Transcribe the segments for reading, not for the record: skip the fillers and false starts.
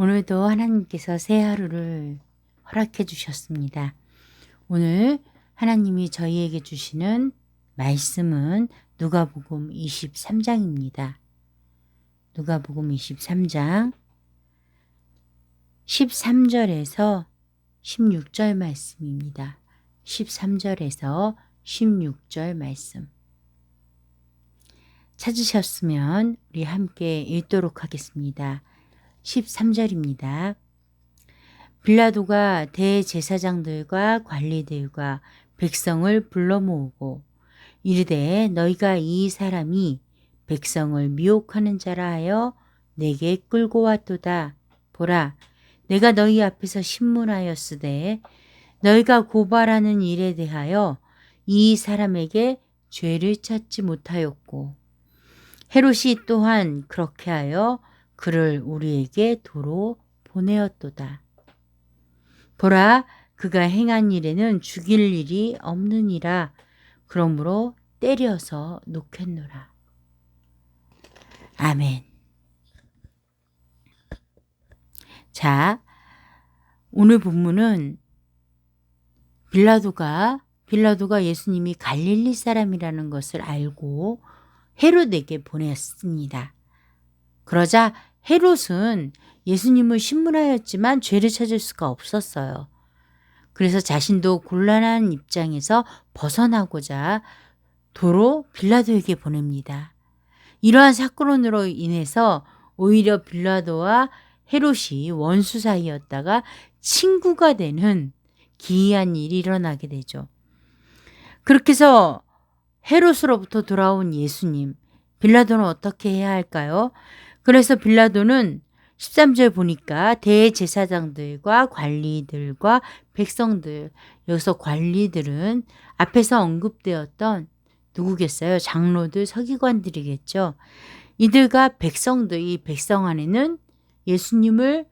오늘도 하나님께서 새 하루를 허락해 주셨습니다. 오늘 하나님이 저희에게 주시는 말씀은 누가복음 23장입니다. 누가복음 23장 13절에서 16절 말씀입니다. 13절에서 16절 말씀. 찾으셨으면 우리 함께 읽도록 하겠습니다. 13절입니다. 빌라도가 대제사장들과 관리들과 백성을 불러 모으고 이르되 너희가 이 사람이 백성을 미혹하는 자라 하여 내게 끌고 왔도다. 보라, 내가 너희 앞에서 신문하였으되 너희가 고발하는 일에 대하여 이 사람에게 죄를 찾지 못하였고 헤롯이 또한 그렇게 하여 그를 우리에게 도로 보내었도다. 보라, 그가 행한 일에는 죽일 일이 없느니라. 그러므로 때려서 놓겠노라. 아멘. 자, 오늘 본문은 빌라도가 예수님이 갈릴리 사람이라는 것을 알고 헤롯에게 보냈습니다. 그러자 헤롯은 예수님을 신문하였지만 죄를 찾을 수가 없었어요. 그래서 자신도 곤란한 입장에서 벗어나고자 도로 빌라도에게 보냅니다. 이러한 사건으로 인해서 오히려 빌라도와 헤롯이 원수 사이였다가 친구가 되는 기이한 일이 일어나게 되죠. 그렇게 해서 헤롯으로부터 돌아온 예수님, 빌라도는 어떻게 해야 할까요? 그래서 빌라도는 13절 보니까 대제사장들과 관리들과 백성들, 여기서 관리들은 앞에서 언급되었던 누구겠어요? 장로들, 서기관들이겠죠. 이들과 백성들, 이 백성 안에는 예수님을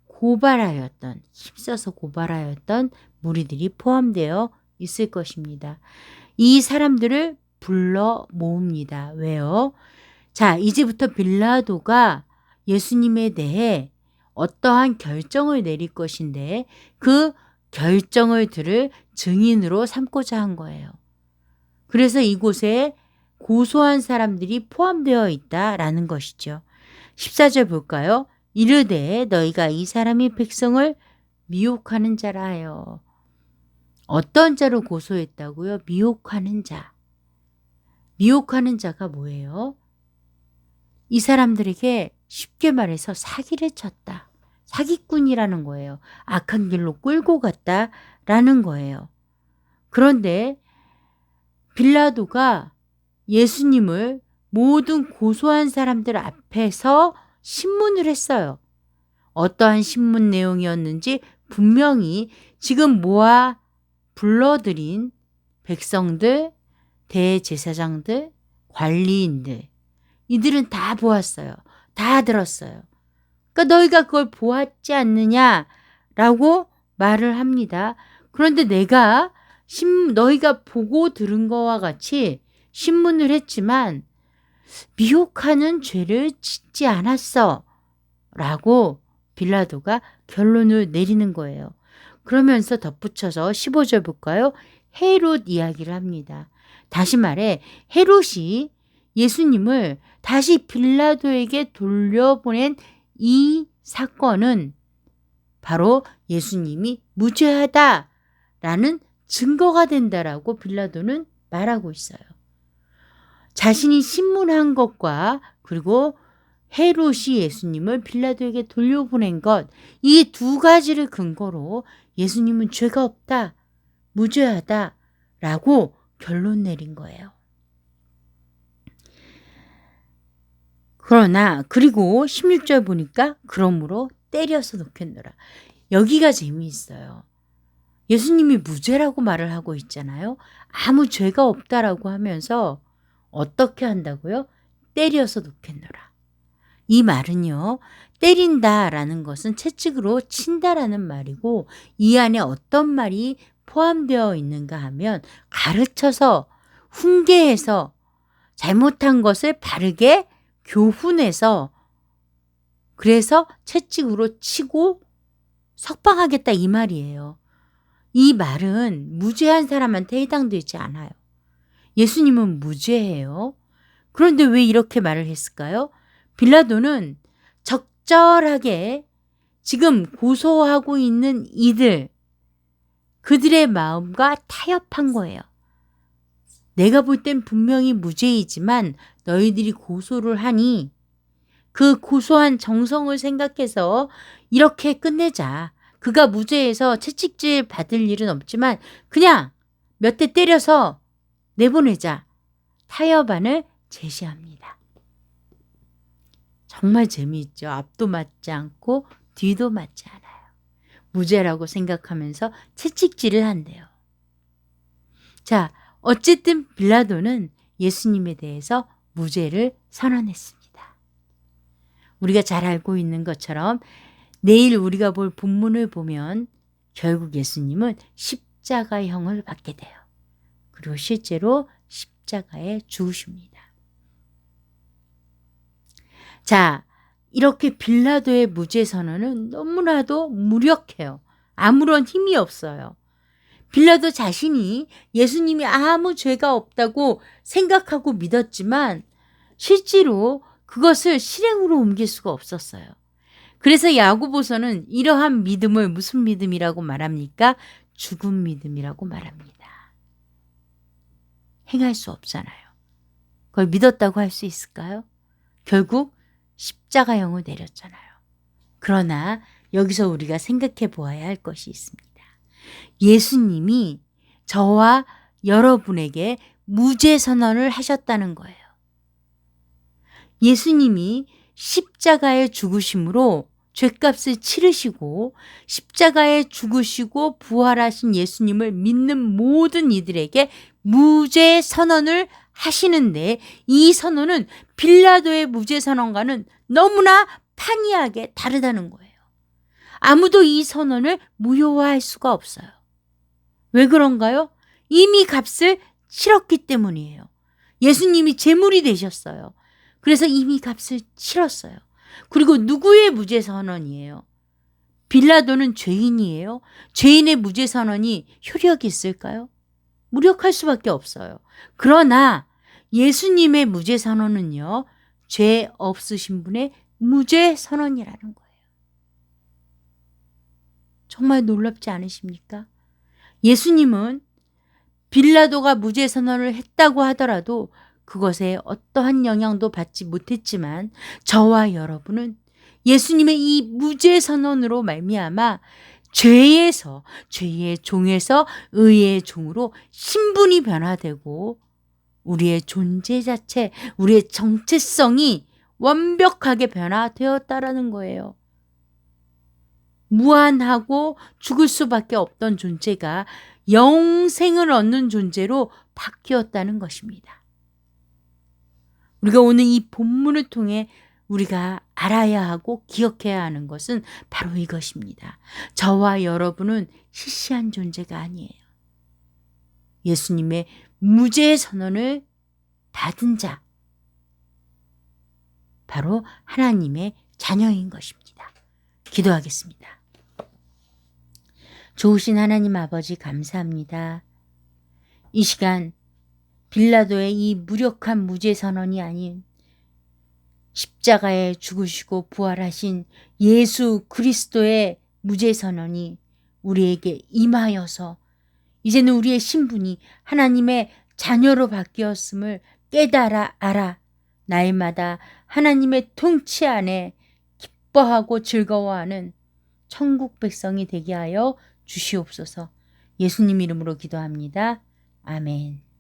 고발하였던, 힘써서 고발하였던 무리들이 포함되어 있을 것입니다. 이 사람들을 불러 모읍니다. 왜요? 자, 이제부터 빌라도가 예수님에 대해 어떠한 결정을 내릴 것인데 그 결정을 들을 증인으로 삼고자 한 거예요. 그래서 이곳에 고소한 사람들이 포함되어 있다라는 것이죠. 14절 볼까요? 이르되 너희가 이 사람이 백성을 미혹하는 자라 하여. 어떤 자로 고소했다고요? 미혹하는 자. 미혹하는 자가 뭐예요? 이 사람들에게 쉽게 말해서 사기를 쳤다. 사기꾼이라는 거예요. 악한 길로 끌고 갔다라는 거예요. 그런데 빌라도가 예수님을 모든 고소한 사람들 앞에서 신문을 했어요. 어떠한 신문 내용이었는지 분명히 지금 모아 불러들인 백성들, 대제사장들, 관리인들, 이들은 다 보았어요. 다 들었어요. 그러니까 너희가 그걸 보았지 않느냐라고 말을 합니다. 그런데 내가 너희가 보고 들은 거와 같이 신문을 했지만 미혹하는 죄를 짓지 않았어 라고 빌라도가 결론을 내리는 거예요. 그러면서 덧붙여서 15절 볼까요? 헤롯 이야기를 합니다. 다시 말해 헤롯이 예수님을 다시 빌라도에게 돌려보낸 이 사건은 바로 예수님이 무죄하다라는 증거가 된다라고 빌라도는 말하고 있어요. 자신이 신문한 것과 그리고 헤롯이 예수님을 빌라도에게 돌려보낸 것, 이 두 가지를 근거로 예수님은 죄가 없다, 무죄하다라고 결론 내린 거예요. 그러나 그리고 16절 보니까 그러므로 때려서 놓겠노라. 여기가 재미있어요. 예수님이 무죄라고 말을 하고 있잖아요. 아무 죄가 없다라고 하면서 어떻게 한다고요? 때려서 놓겠노라. 이 말은요. 때린다라는 것은 채찍으로 친다라는 말이고 이 안에 어떤 말이 포함되어 있는가 하면 가르쳐서 훈계해서 잘못한 것을 바르게 교훈해서 그래서 채찍으로 치고 석방하겠다 이 말이에요. 이 말은 무죄한 사람한테 해당되지 않아요. 예수님은 무죄해요. 그런데 왜 이렇게 말을 했을까요? 빌라도는 적절하게 지금 고소하고 있는 그들의 마음과 타협한 거예요. 내가 볼 땐 분명히 무죄이지만 너희들이 고소를 하니 그 고소한 정성을 생각해서 이렇게 끝내자. 그가 무죄해서 채찍질 받을 일은 없지만 그냥 몇 대 때려서 내보내자. 타협안을 제시합니다. 정말 재미있죠. 앞도 맞지 않고 뒤도 맞지 않아요. 무죄라고 생각하면서 채찍질을 한대요. 자, 어쨌든 빌라도는 예수님에 대해서 무죄를 선언했습니다. 우리가 잘 알고 있는 것처럼 내일 우리가 볼 본문을 보면 결국 예수님은 십자가형을 받게 돼요. 그리고 실제로 십자가에 죽으십니다. 자, 이렇게 빌라도의 무죄 선언은 너무나도 무력해요. 아무런 힘이 없어요. 빌라도 자신이 예수님이 아무 죄가 없다고 생각하고 믿었지만 실제로 그것을 실행으로 옮길 수가 없었어요. 그래서 야고보서는 이러한 믿음을 무슨 믿음이라고 말합니까? 죽은 믿음이라고 말합니다. 행할 수 없잖아요. 그걸 믿었다고 할 수 있을까요? 결국 십자가형을 내렸잖아요. 그러나 여기서 우리가 생각해 보아야 할 것이 있습니다. 예수님이 저와 여러분에게 무죄 선언을 하셨다는 거예요. 예수님이 십자가에 죽으심으로 죄값을 치르시고 십자가에 죽으시고 부활하신 예수님을 믿는 모든 이들에게 무죄 선언을 하시는데 이 선언은 빌라도의 무죄 선언과는 너무나 판이하게 다르다는 거예요. 아무도 이 선언을 무효화할 수가 없어요. 왜 그런가요? 이미 값을 치렀기 때문이에요. 예수님이 제물이 되셨어요. 그래서 이미 값을 치렀어요. 그리고 누구의 무죄 선언이에요? 빌라도는 죄인이에요. 죄인의 무죄 선언이 효력이 있을까요? 무력할 수밖에 없어요. 그러나 예수님의 무죄 선언은요, 죄 없으신 분의 무죄 선언이라는 거예요. 정말 놀랍지 않으십니까? 예수님은 빌라도가 무죄 선언을 했다고 하더라도 그것에 어떠한 영향도 받지 못했지만 저와 여러분은 예수님의 이 무죄 선언으로 말미암아 죄의 종에서 의의 종으로 신분이 변화되고 우리의 존재 자체, 우리의 정체성이 완벽하게 변화되었다라는 거예요. 무한하고 죽을 수밖에 없던 존재가 영생을 얻는 존재로 바뀌었다는 것입니다. 우리가 오늘 이 본문을 통해 우리가 알아야 하고 기억해야 하는 것은 바로 이것입니다. 저와 여러분은 시시한 존재가 아니에요. 예수님의 무죄 선언을 받은 자, 바로 하나님의 자녀인 것입니다. 기도하겠습니다. 좋으신 하나님 아버지 감사합니다. 이 시간 빌라도의 이 무력한 무죄 선언이 아닌 십자가에 죽으시고 부활하신 예수 그리스도의 무죄 선언이 우리에게 임하여서 이제는 우리의 신분이 하나님의 자녀로 바뀌었음을 깨달아 알아 날마다 하나님의 통치 안에 기뻐하고 즐거워하는 천국 백성이 되게 하여 주시옵소서. 예수님 이름으로 기도합니다. 아멘.